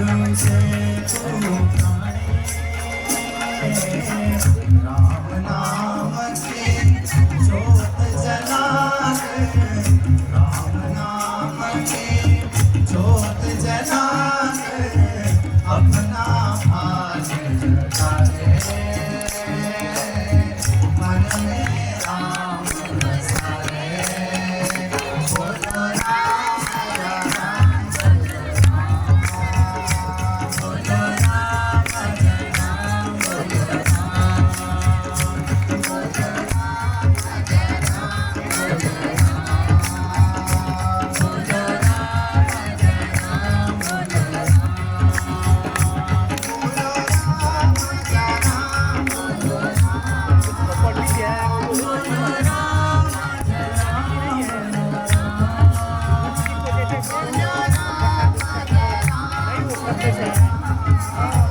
तुझे पुकारे राम नाम की ज्योत जला कर राम नाम की ज्योत जला कर अपना भाग जगा दे मन में राम बसा रे बोलो राम राम बोलो राम राम बोलो Thank you.